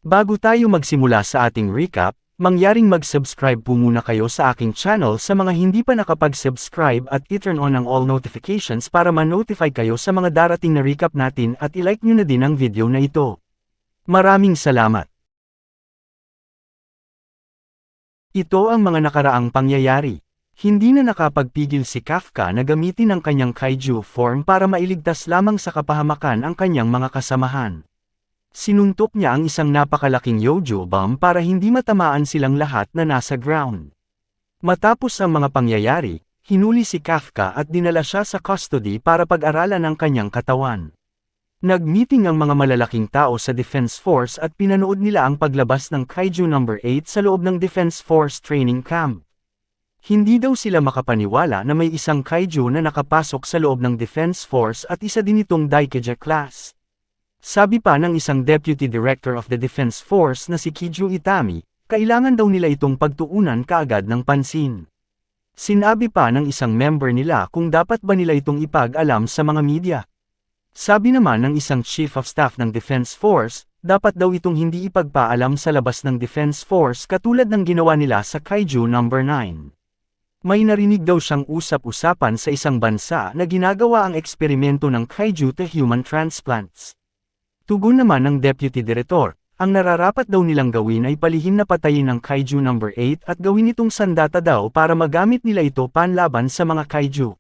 Bago tayo magsimula sa ating recap, mangyaring mag-subscribe po muna kayo sa aking channel sa mga hindi pa nakapag-subscribe at i-turn on ang all notifications para ma-notify kayo sa mga darating na recap natin at i-like nyo na din ang video na ito. Maraming salamat! Ito ang mga nakaraang pangyayari. Hindi na nakapagpigil si Kafka na gamitin ang kanyang kaiju form para mailigtas lamang sa kapahamakan ang kanyang mga kasamahan. Sinuntok niya ang isang napakalaking Yojo bomb para hindi matamaan silang lahat na nasa ground. Matapos ang mga pangyayari, hinuli si Kafka at dinala siya sa custody para pag-aralan ang kanyang katawan. Nag-meeting ang mga malalaking tao sa Defense Force at pinanood nila ang paglabas ng Kaiju No. 8 sa loob ng Defense Force Training Camp. Hindi daw sila makapaniwala na may isang Kaiju na nakapasok sa loob ng Defense Force at isa din itong Daikeja class. Sabi pa ng isang Deputy Director of the Defense Force na si Kiju Itami, kailangan daw nila itong pagtuunan kaagad ng pansin. Sinabi pa ng isang member nila kung dapat ba nila itong ipag-alam sa mga media. Sabi naman ng isang Chief of Staff ng Defense Force, dapat daw itong hindi ipagpaalam sa labas ng Defense Force katulad ng ginawa nila sa Kaiju No. 9. May narinig daw siyang usap-usapan sa isang bansa na ginagawa ang eksperimento ng Kaiju to human transplants. Tugon naman ng Deputy Director, ang nararapat daw nilang gawin ay palihim na patayin ang Kaiju No. 8 at gawin itong sandata daw para magamit nila ito panlaban sa mga Kaiju.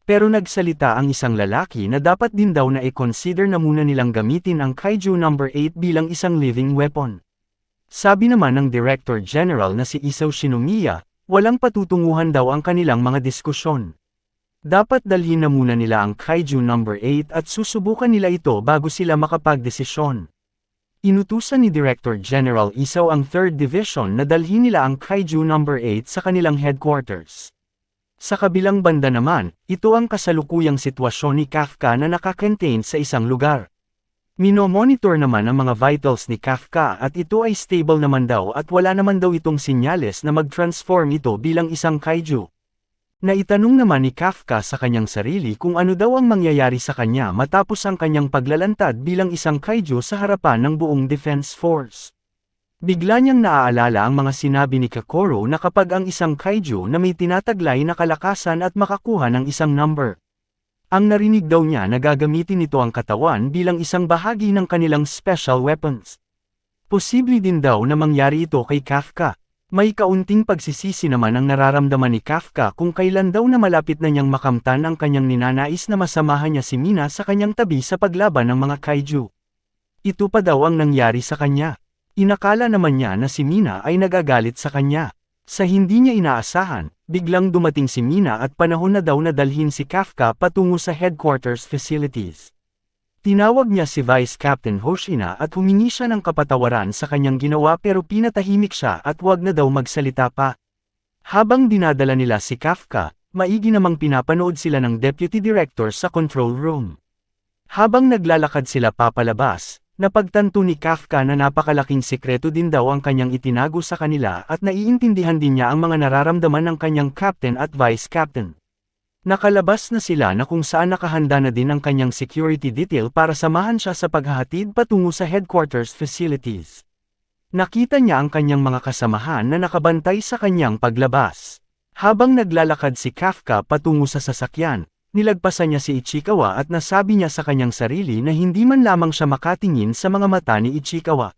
Pero nagsalita ang isang lalaki na dapat din daw na i-consider na muna nilang gamitin ang Kaiju No. 8 bilang isang living weapon. Sabi naman ng Director General na si Isao Shinomiya, walang patutunguhan daw ang kanilang mga diskusyon. Dapat dalhin na muna nila ang Kaiju No. 8 at susubukan nila ito bago sila makapagdesisyon. Inutusan ni Director General Isao ang 3rd Division na dalhin nila ang Kaiju No. 8 sa kanilang headquarters. Sa kabilang banda naman, ito ang kasalukuyang sitwasyon ni Kafka na nakakontain sa isang lugar. Minomonitor naman ang mga vitals ni Kafka at ito ay stable naman daw at wala naman daw itong sinyales na mag-transform ito bilang isang Kaiju. Naitanong naman ni Kafka sa kanyang sarili kung ano daw ang mangyayari sa kanya matapos ang kanyang paglalantad bilang isang Kaiju sa harapan ng buong Defense Force. Bigla niyang naaalala ang mga sinabi ni Kokoro na kapag ang isang Kaiju na may tinataglay na kalakasan at makakuha ng isang number. Ang narinig daw niya na gagamitin nito ang katawan bilang isang bahagi ng kanilang special weapons. Posible din daw na mangyari ito kay Kafka. May kaunting pagsisisi naman ang nararamdaman ni Kafka kung kailan daw na malapit na niyang makamtan ang kanyang ninanais na masamahan niya si Mina sa kanyang tabi sa paglaban ng mga Kaiju. Ito pa daw ang nangyari sa kanya. Inakala naman niya na si Mina ay nagagalit sa kanya. Sa hindi niya inaasahan, biglang dumating si Mina at panahon na daw na dalhin si Kafka patungo sa headquarters facilities. Tinawag niya si Vice Captain Hoshina at humingi siya ng kapatawaran sa kanyang ginawa pero pinatahimik siya at wag na daw magsalita pa. Habang dinadala nila si Kafka, maigi namang pinapanood sila ng Deputy Director sa control room. Habang naglalakad sila papalabas, napagtanto ni Kafka na napakalaking sikreto din daw ang kanyang itinago sa kanila at naiintindihan din niya ang mga nararamdaman ng kanyang Captain at Vice Captain. Nakalabas na sila na kung saan nakahanda na din ang kanyang security detail para samahan siya sa paghahatid patungo sa headquarters facilities. Nakita niya ang kanyang mga kasamahan na nakabantay sa kanyang paglabas. Habang naglalakad si Kafka patungo sa sasakyan, nilagpasan niya si Ichikawa at nasabi niya sa kanyang sarili na hindi man lamang siya makatingin sa mga mata ni Ichikawa.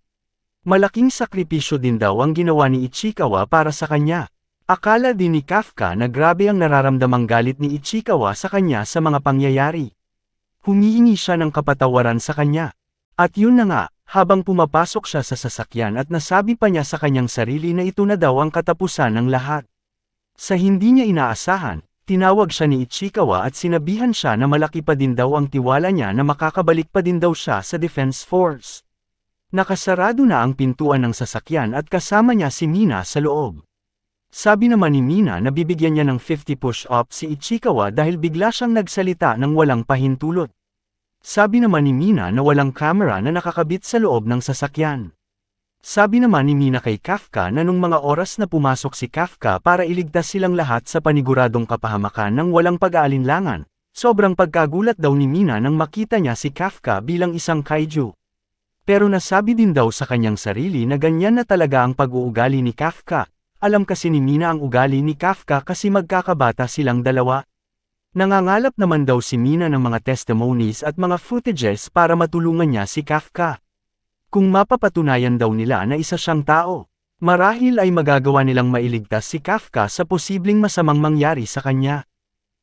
Malaking sakripisyo din daw ang ginawa ni Ichikawa para sa kanya. Akala din ni Kafka na grabe ang nararamdamang galit ni Ichikawa sa kanya sa mga pangyayari. Humihingi siya ng kapatawaran sa kanya. At yun na nga, habang pumapasok siya sa sasakyan at nasabi pa niya sa kanyang sarili na ito na daw ang katapusan ng lahat. Sa hindi niya inaasahan, tinawag siya ni Ichikawa at sinabihan siya na malaki pa din daw ang tiwala niya na makakabalik pa din daw siya sa Defense Force. Nakasarado na ang pintuan ng sasakyan at kasama niya si Mina sa loob. Sabi naman ni Mina na bibigyan niya ng 50 push-up si Ichikawa dahil bigla siyang nagsalita ng walang pahintulot. Sabi naman ni Mina na walang kamera na nakakabit sa loob ng sasakyan. Sabi naman ni Mina kay Kafka na nung mga oras na pumasok si Kafka para iligtas silang lahat sa paniguradong kapahamakan ng walang pag-aalinlangan, sobrang pagkagulat daw ni Mina nang makita niya si Kafka bilang isang kaiju. Pero nasabi din daw sa kanyang sarili na ganyan na talaga ang pag-uugali ni Kafka. Alam kasi ni Mina ang ugali ni Kafka kasi magkakabata silang dalawa. Nangangalap naman daw si Mina ng mga testimonies at mga footages para matulungan niya si Kafka. Kung mapapatunayan daw nila na isa siyang tao, marahil ay magagawa nilang mailigtas si Kafka sa posibleng masamang mangyari sa kanya.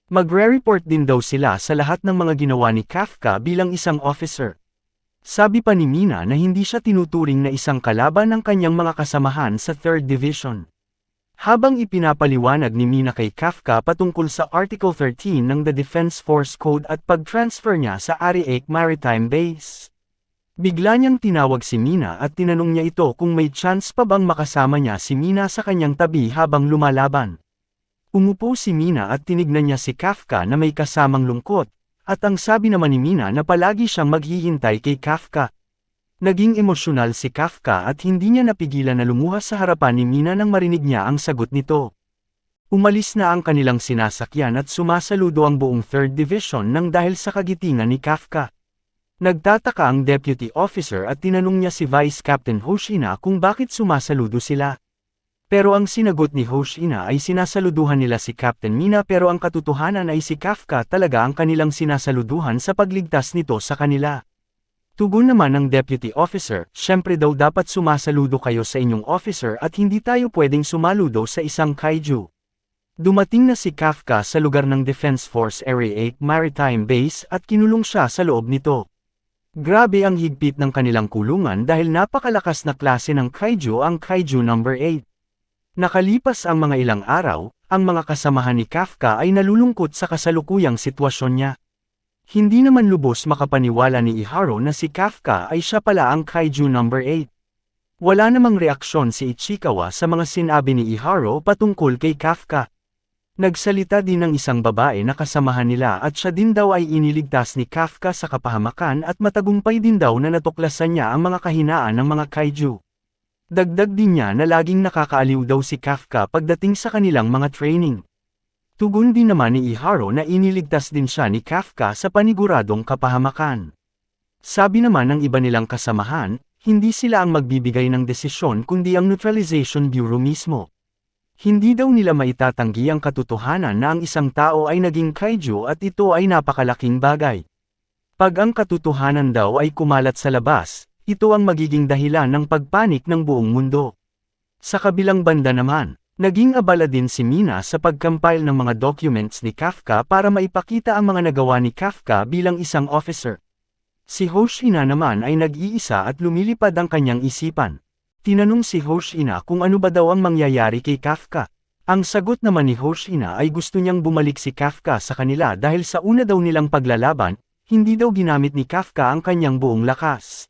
Magre-report din daw sila sa lahat ng mga ginawa ni Kafka bilang isang officer. Sabi pa ni Mina na hindi siya tinuturing na isang kalaban ng kanyang mga kasamahan sa 3rd Division. Habang ipinapaliwanag ni Mina kay Kafka patungkol sa Article 13 ng The Defense Force Code at pag-transfer niya sa Ariake Maritime Base. Bigla niyang tinawag si Mina at tinanong niya ito kung may chance pa bang makasama niya si Mina sa kanyang tabi habang lumalaban. Umupo si Mina at tinignan niya si Kafka na may kasamang lungkot, at ang sabi naman ni Mina na palagi siyang maghihintay kay Kafka. Naging emosyonal si Kafka at hindi niya napigilan na lumuhas sa harapan ni Mina nang marinig niya ang sagot nito. Umalis na ang kanilang sinasakyan at sumasaludo ang buong 3rd Division nang dahil sa kagitingan ni Kafka. Nagtataka ang deputy officer at tinanong niya si Vice Captain Hoshina kung bakit sumasaludo sila. Pero ang sinagot ni Hoshina ay sinasaluduhan nila si Captain Mina pero ang katotohanan ay si Kafka talaga ang kanilang sinasaluduhan sa pagligtas nito sa kanila. Tugon naman ng deputy officer, syempre daw dapat sumasaludo kayo sa inyong officer at hindi tayo pwedeng sumaludo sa isang kaiju. Dumating na si Kafka sa lugar ng Defense Force Area 8 Maritime Base at kinulong siya sa loob nito. Grabe ang higpit ng kanilang kulungan dahil napakalakas na klase ng kaiju ang Kaiju No. 8. Nakalipas ang mga ilang araw, ang mga kasamahan ni Kafka ay nalulungkot sa kasalukuyang sitwasyon niya. Hindi naman lubos makapaniwala ni Iharo na si Kafka ay siya pala ang Kaiju No. 8. Wala namang reaksyon si Ichikawa sa mga sinabi ni Iharo patungkol kay Kafka. Nagsalita din ng isang babae na kasamahan nila at siya din daw ay iniligtas ni Kafka sa kapahamakan at matagumpay din daw na natuklasan niya ang mga kahinaan ng mga kaiju. Dagdag din niya na laging nakakaaliw daw si Kafka pagdating sa kanilang mga training. Tugon din naman ni Iharo na iniligtas din siya ni Kafka sa paniguradong kapahamakan. Sabi naman ng iba nilang kasamahan, hindi sila ang magbibigay ng desisyon kundi ang Neutralization Bureau mismo. Hindi daw nila maitatanggi ang katotohanan na ang isang tao ay naging kaiju at ito ay napakalaking bagay. Pag ang katotohanan daw ay kumalat sa labas, ito ang magiging dahilan ng pagpanik ng buong mundo. Sa kabilang banda naman, naging abala din si Mina sa pag-compile ng mga documents ni Kafka para maipakita ang mga nagawa ni Kafka bilang isang officer. Si Hoshina naman ay nag-iisa at lumilipad ang kanyang isipan. Tinanong si Hoshina kung ano ba daw ang mangyayari kay Kafka. Ang sagot naman ni Hoshina ay gusto niyang bumalik si Kafka sa kanila dahil sa una daw nilang paglalaban, hindi daw ginamit ni Kafka ang kanyang buong lakas.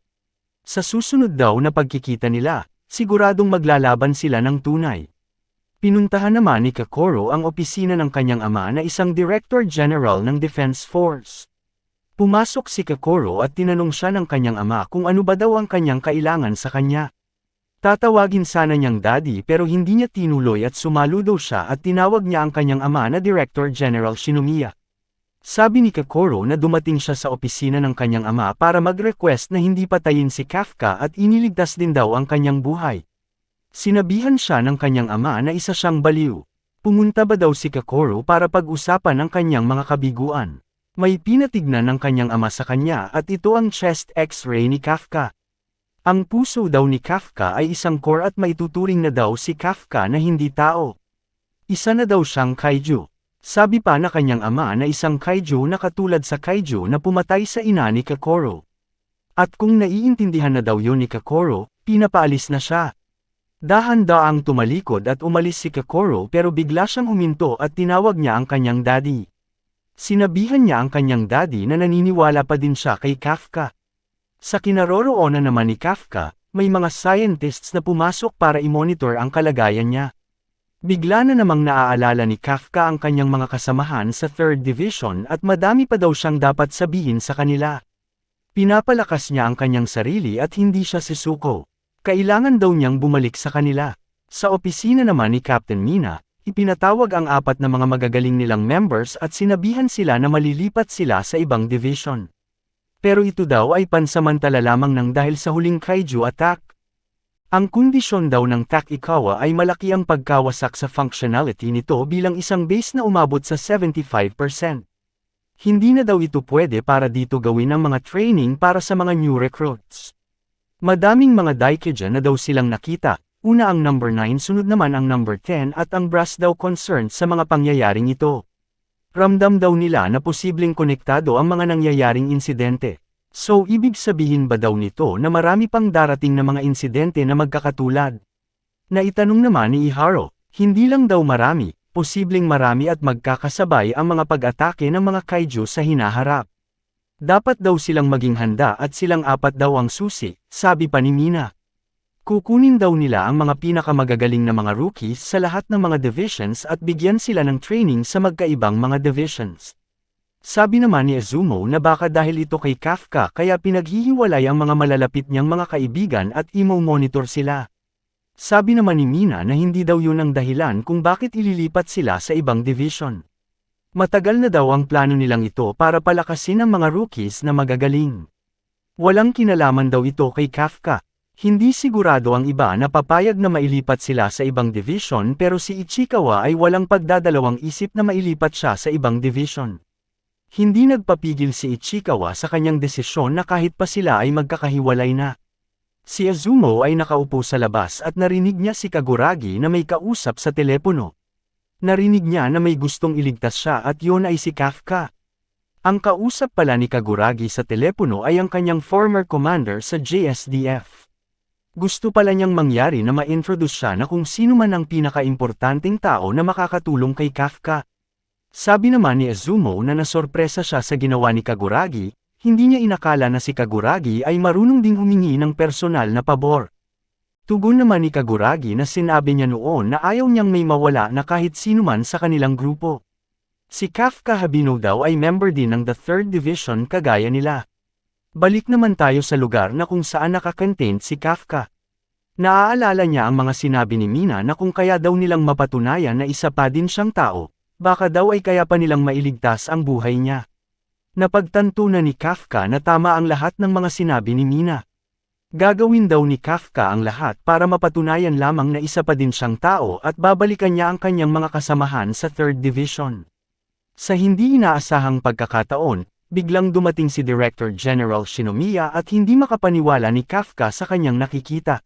Sa susunod daw na pagkikita nila, siguradong maglalaban sila ng tunay. Pinuntahan naman ni Kokoro ang opisina ng kanyang ama na isang Director General ng Defense Force. Pumasok si Kokoro at tinanong siya ng kanyang ama kung ano ba daw ang kanyang kailangan sa kanya. Tatawagin sana niyang daddy pero hindi niya tinuloy at sumaludo siya at tinawag niya ang kanyang ama na Director General Shinomiya. Sabi ni Kokoro na dumating siya sa opisina ng kanyang ama para mag-request na hindi patayin si Kafka at iniligtas din daw ang kanyang buhay. Sinabihan siya ng kanyang ama na isa siyang baliw. Pumunta ba daw si Kokoro para pag-usapan ang kanyang mga kabiguan? May pinatignan ng kanyang ama sa kanya at ito ang chest x-ray ni Kafka. Ang puso daw ni Kafka ay isang core at maituturing na daw si Kafka na hindi tao. Isa na daw siyang kaiju. Sabi pa na kanyang ama na isang kaiju na katulad sa kaiju na pumatay sa ina ni Kokoro. At kung naiintindihan na daw yun ni Kokoro, pinapaalis na siya. Dahan-daang tumalikod at umalis si Kokoro pero bigla siyang huminto at tinawag niya ang kanyang daddy. Sinabihan niya ang kanyang daddy na naniniwala pa din siya kay Kafka. Sa kinaroroonan naman ni Kafka, may mga scientists na pumasok para i-monitor ang kalagayan niya. Bigla na namang naaalala ni Kafka ang kanyang mga kasamahan sa 3rd Division at madami pa daw siyang dapat sabihin sa kanila. Pinapalakas niya ang kanyang sarili at hindi siya sisuko. Kailangan daw niyang bumalik sa kanila. Sa opisina naman ni Captain Mina, ipinatawag ang 4 na mga magagaling nilang members at sinabihan sila na malilipat sila sa ibang division. Pero ito daw ay pansamantala lamang nang dahil sa huling kaiju attack. Ang kondisyon daw ng Takikawa ay malaki ang pagkawasak sa functionality nito bilang isang base na umabot sa 75%. Hindi na daw ito pwede para dito gawin ang mga training para sa mga new recruits. Madaming mga Daikeja na daw silang nakita, una ang number 9 sunod naman ang number 10 at ang brass daw concerned sa mga pangyayaring ito. Ramdam daw nila na posibleng konektado ang mga nangyayaring insidente. So ibig sabihin ba daw nito na marami pang darating na mga insidente na magkakatulad? Naitanong naman ni Iharo, hindi lang daw marami. Posibleng marami at magkakasabay ang mga pag-atake ng mga kaiju sa hinaharap. Dapat daw silang maging handa at silang 4 daw ang susi, sabi pa ni Mina. Kukunin daw nila ang mga pinakamagagaling na mga rookies sa lahat ng mga divisions at bigyan sila ng training sa magkaibang mga divisions. Sabi naman ni Izumo na baka dahil ito kay Kafka kaya pinaghihiwalay ang mga malalapit niyang mga kaibigan at imo-monitor sila. Sabi naman ni Mina na hindi daw yun ang dahilan kung bakit ililipat sila sa ibang division. Matagal na daw ang plano nilang ito para palakasin ang mga rookies na magagaling. Walang kinalaman daw ito kay Kafka. Hindi sigurado ang iba na papayag na mailipat sila sa ibang division pero si Ichikawa ay walang pagdadalawang isip na mailipat siya sa ibang division. Hindi nagpapigil si Ichikawa sa kanyang desisyon na kahit pa sila ay magkakahiwalay na. Si Izumo ay nakaupo sa labas at narinig niya si Kaguragi na may kausap sa telepono. Narinig niya na may gustong iligtas siya at yun ay si Kafka. Ang kausap pala ni Kaguragi sa telepono ay ang kanyang former commander sa JSDF. Gusto pala niyang mangyari na ma-introduce siya na kung sino man ang pinakaimportanteng tao na makakatulong kay Kafka. Sabi naman ni Izumo na nasorpresa siya sa ginawa ni Kaguragi. Hindi niya inakala na si Kaguragi ay marunong ding humingi ng personal na pabor. Tugon naman ni Kaguragi na sinabi niya noon na ayaw niyang may mawala na kahit sino man sa kanilang grupo. Si Kafka Habino daw ay member din ng the 3rd Division kagaya nila. Balik naman tayo sa lugar na kung saan nakakontent si Kafka. Naaalala niya ang mga sinabi ni Mina na kung kaya daw nilang mapatunayan na isa pa din siyang tao, baka daw ay kaya pa nilang mailigtas ang buhay niya. Napagtanto na ni Kafka na tama ang lahat ng mga sinabi ni Mina. Gagawin daw ni Kafka ang lahat para mapatunayan lamang na isa pa din siyang tao at babalikan niya ang kanyang mga kasamahan sa 3rd Division. Sa hindi inaasahang pagkakataon, biglang dumating si Director General Shinomiya at hindi makapaniwala ni Kafka sa kanyang nakikita.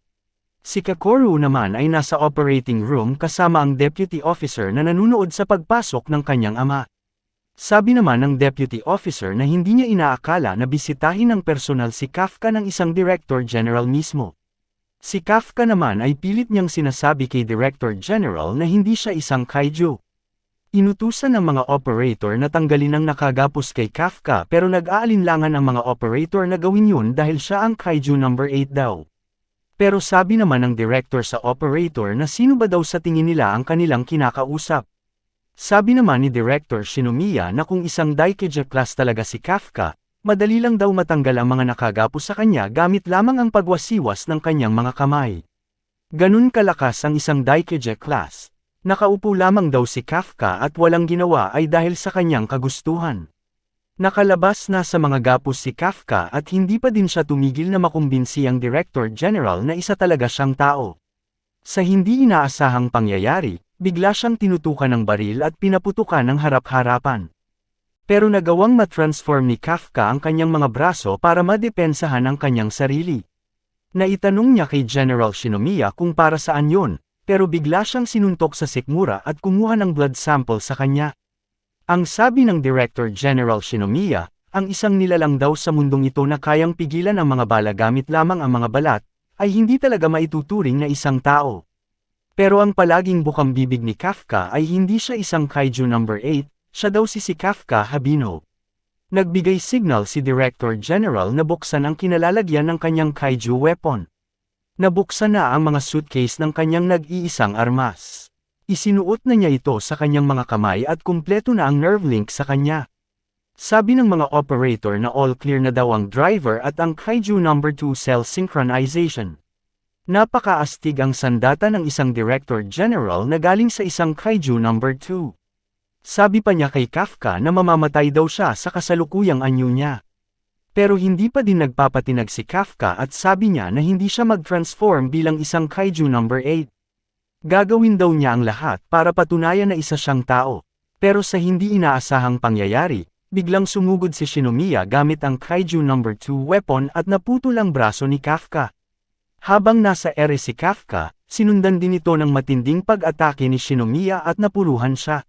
Si Kakoru naman ay nasa operating room kasama ang deputy officer na nanunood sa pagpasok ng kanyang ama. Sabi naman ng deputy officer na hindi niya inaakala na bisitahin ng personal si Kafka ng isang director general mismo. Si Kafka naman ay pilit niyang sinasabi kay Director General na hindi siya isang kaiju. Inutusan ng mga operator na tanggalin ang nakagapos kay Kafka pero nag-aalinlangan ang mga operator na gawin yun dahil siya ang kaiju number 8 daw. Pero sabi naman ng director sa operator na sino ba daw sa tingin nila ang kanilang kinakausap. Sabi naman ni Director Shinomiya na kung isang Daikeja class talaga si Kafka, madali lang daw matanggal ang mga nakagapos sa kanya gamit lamang ang pagwasiwas ng kanyang mga kamay. Ganun kalakas ang isang Daikeja class. Nakaupo lamang daw si Kafka at walang ginawa ay dahil sa kanyang kagustuhan. Nakalabas na sa mga gapos si Kafka at hindi pa din siya tumigil na makumbinsi ang Director General na isa talaga siyang tao. Sa hindi inaasahang pangyayari, bigla siyang tinutukan ng baril at pinaputukan ng harap-harapan. Pero nagawang matransform ni Kafka ang kanyang mga braso para madepensahan ang kanyang sarili. Naitanong niya kay General Shinomiya kung para saan yon, pero bigla siyang sinuntok sa sikmura at kumuha ng blood sample sa kanya. Ang sabi ng Director General Shinomiya, ang isang nilalang daw sa mundong ito na kayang pigilan ang mga bala gamit lamang ang mga balat, ay hindi talaga maituturing na isang tao. Pero ang palaging bukang bibig ni Kafka ay hindi siya isang kaiju number 8, siya daw si Kafka Habino. Nagbigay signal si Director General na buksan ang kinalalagyan ng kanyang kaiju weapon. Nabuksan na ang mga suitcase ng kanyang nag-iisang armas. Isinuot na niya ito sa kanyang mga kamay at kumpleto na ang nerve link sa kanya. Sabi ng mga operator na all clear na daw ang driver at ang Kaiju number 2 cell synchronization. Napakaastig ang sandata ng isang Director General na galing sa isang Kaiju number 2. Sabi pa niya kay Kafka na mamamatay daw siya sa kasalukuyang anyo niya. Pero hindi pa din nagpapatinag si Kafka at sabi niya na hindi siya mag-transform bilang isang Kaiju number 8. Gagawin daw niya ang lahat para patunayan na isa siyang tao. Pero sa hindi inaasahang pangyayari, biglang sumugod si Shinomiya gamit ang Kaiju number 2 weapon at naputol ang braso ni Kafka. Habang nasa ere si Kafka, sinundan din ito ng matinding pag-atake ni Shinomiya at napuruhan siya.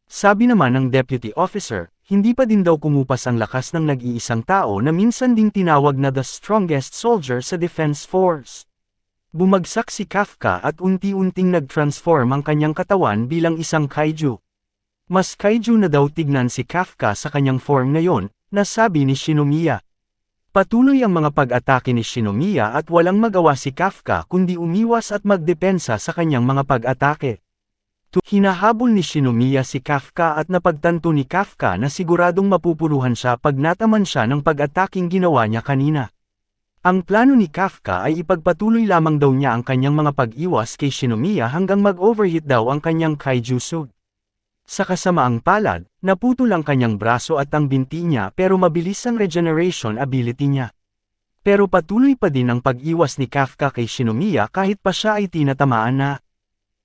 Sabi naman ng deputy officer, hindi pa din daw kumupas ang lakas ng nag-iisang tao na minsan ding tinawag na the strongest soldier sa defense force. Bumagsak si Kafka at unti-unting nag-transform ang kanyang katawan bilang isang kaiju. Mas kaiju na daw tignan si Kafka sa kanyang form ngayon, na sabi ni Shinomiya. Patuloy ang mga pag-atake ni Shinomiya at walang magawa si Kafka kundi umiwas at magdepensa sa kanyang mga pag-atake. Hinahabol ni Shinomiya si Kafka at napagtanto ni Kafka na siguradong mapupuruhan siya pag nataman siya ng pag-ataking ginawa niya kanina. Ang plano ni Kafka ay ipagpatuloy lamang daw niya ang kanyang mga pag-iwas kay Shinomiya hanggang mag-overheat daw ang kanyang kaiju suit. Sa kasamaang palad, naputol ang kanyang braso at ang binti niya pero mabilis ang regeneration ability niya. Pero patuloy pa din ang pag-iwas ni Kafka kay Shinomiya kahit pa siya ay tinatamaan na.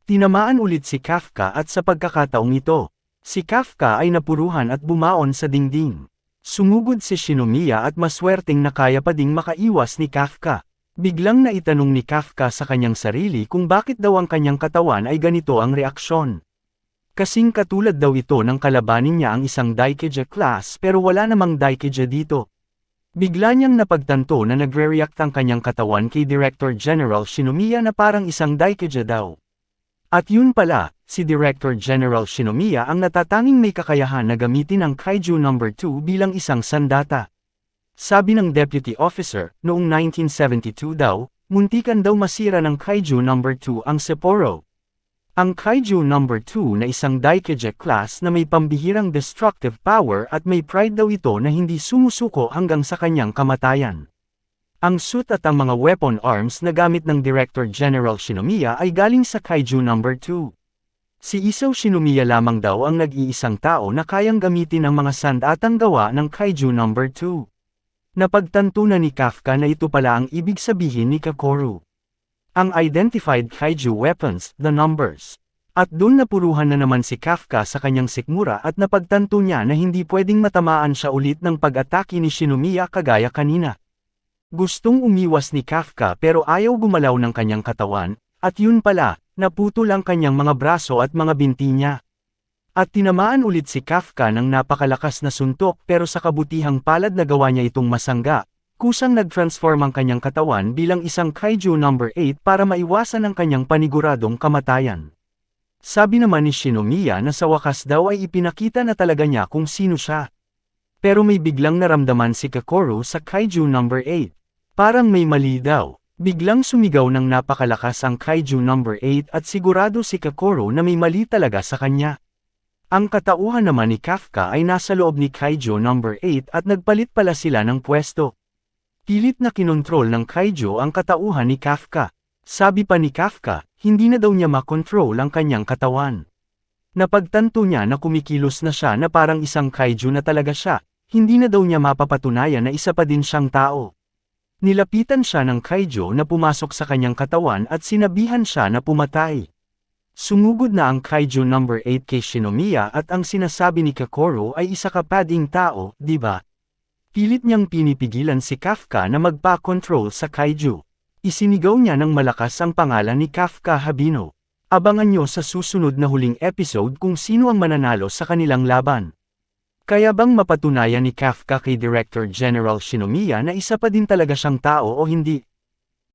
Tinamaan ulit si Kafka at sa pagkakataong ito, si Kafka ay napuruhan at bumaon sa dingding. Sumugod si Shinomiya at maswerteng na kaya pa ding makaiwas ni Kafka. Biglang naitanong ni Kafka sa kanyang sarili kung bakit daw ang kanyang katawan ay ganito ang reaksyon. Kasing katulad daw ito ng kalabanin niya ang isang Daikeja class pero wala namang Daikeja dito. Bigla niyang napagtanto na nagre-react ang kanyang katawan kay Director General Shinomiya na parang isang Daikeja daw. At yun pala, si Director General Shinomiya ang natatanging may kakayahan na gamitin ang Kaiju number 2 bilang isang sandata. Sabi ng deputy officer, noong 1972 daw, muntikan daw masira ng Kaiju number 2 ang Sapporo. Ang Kaiju number 2 na isang Daikeja class na may pambihirang destructive power at may pride daw ito na hindi sumusuko hanggang sa kanyang kamatayan. Ang suit at ang mga weapon arms na gamit ng Director General Shinomiya ay galing sa Kaiju number 2. Si Isao Shinomiya lamang daw ang nag-iisang tao na kayang gamitin ang mga sandatang gawa ng Kaiju number 2. Napagtanto na ni Kafka na ito pala ang ibig sabihin ni Kakoru. Ang identified kaiju weapons, the numbers. At doon napuruhan na naman si Kafka sa kanyang sikmura at napagtanto niya na hindi pwedeng matamaan siya ulit ng pag-atake ni Shinomiya kagaya kanina. Gustong umiwas ni Kafka pero ayaw gumalaw ng kanyang katawan, at yun pala, naputol ang kanyang mga braso at mga binti niya. At tinamaan ulit si Kafka ng napakalakas na suntok pero sa kabutihang palad na gawa niya itong masangga. Kusang nag-transform ang kanyang katawan bilang isang Kaiju number 8 para maiwasan ang kanyang paniguradong kamatayan. Sabi naman ni Shinomiya na sa wakas daw ay ipinakita na talaga niya kung sino siya. Pero may biglang naramdaman si Kakoru sa Kaiju number 8. Parang may mali daw. Biglang sumigaw ng napakalakas ang Kaiju number 8 at sigurado si Kakoru na may mali talaga sa kanya. Ang katauhan naman ni Kafka ay nasa loob ni Kaiju number 8 at nagpalit pala sila ng pwesto. Pilit na kinontrol ng Kaiju ang katauhan ni Kafka. Sabi pa ni Kafka, hindi na daw niya makontrol ang kanyang katawan. Napagtanto niya na kumikilos na siya na parang isang Kaiju na talaga siya, hindi na daw niya mapapatunayan na isa pa din siyang tao. Nilapitan siya ng Kaiju na pumasok sa kanyang katawan at sinabihan siya na pumatay. Sumugod na ang Kaiju number 8 kay Shinomiya at ang sinasabi ni Kakoru ay isa ka pa ding tao, di ba? Pilit niyang pinipigilan si Kafka na magpa-control sa Kaiju. Isinigaw niya ng malakas ang pangalan ni Kafka Habino. Abangan niyo sa susunod na huling episode kung sino ang mananalo sa kanilang laban. Kaya bang mapatunayan ni Kafka kay Director General Shinomiya na isa pa din talaga siyang tao o hindi?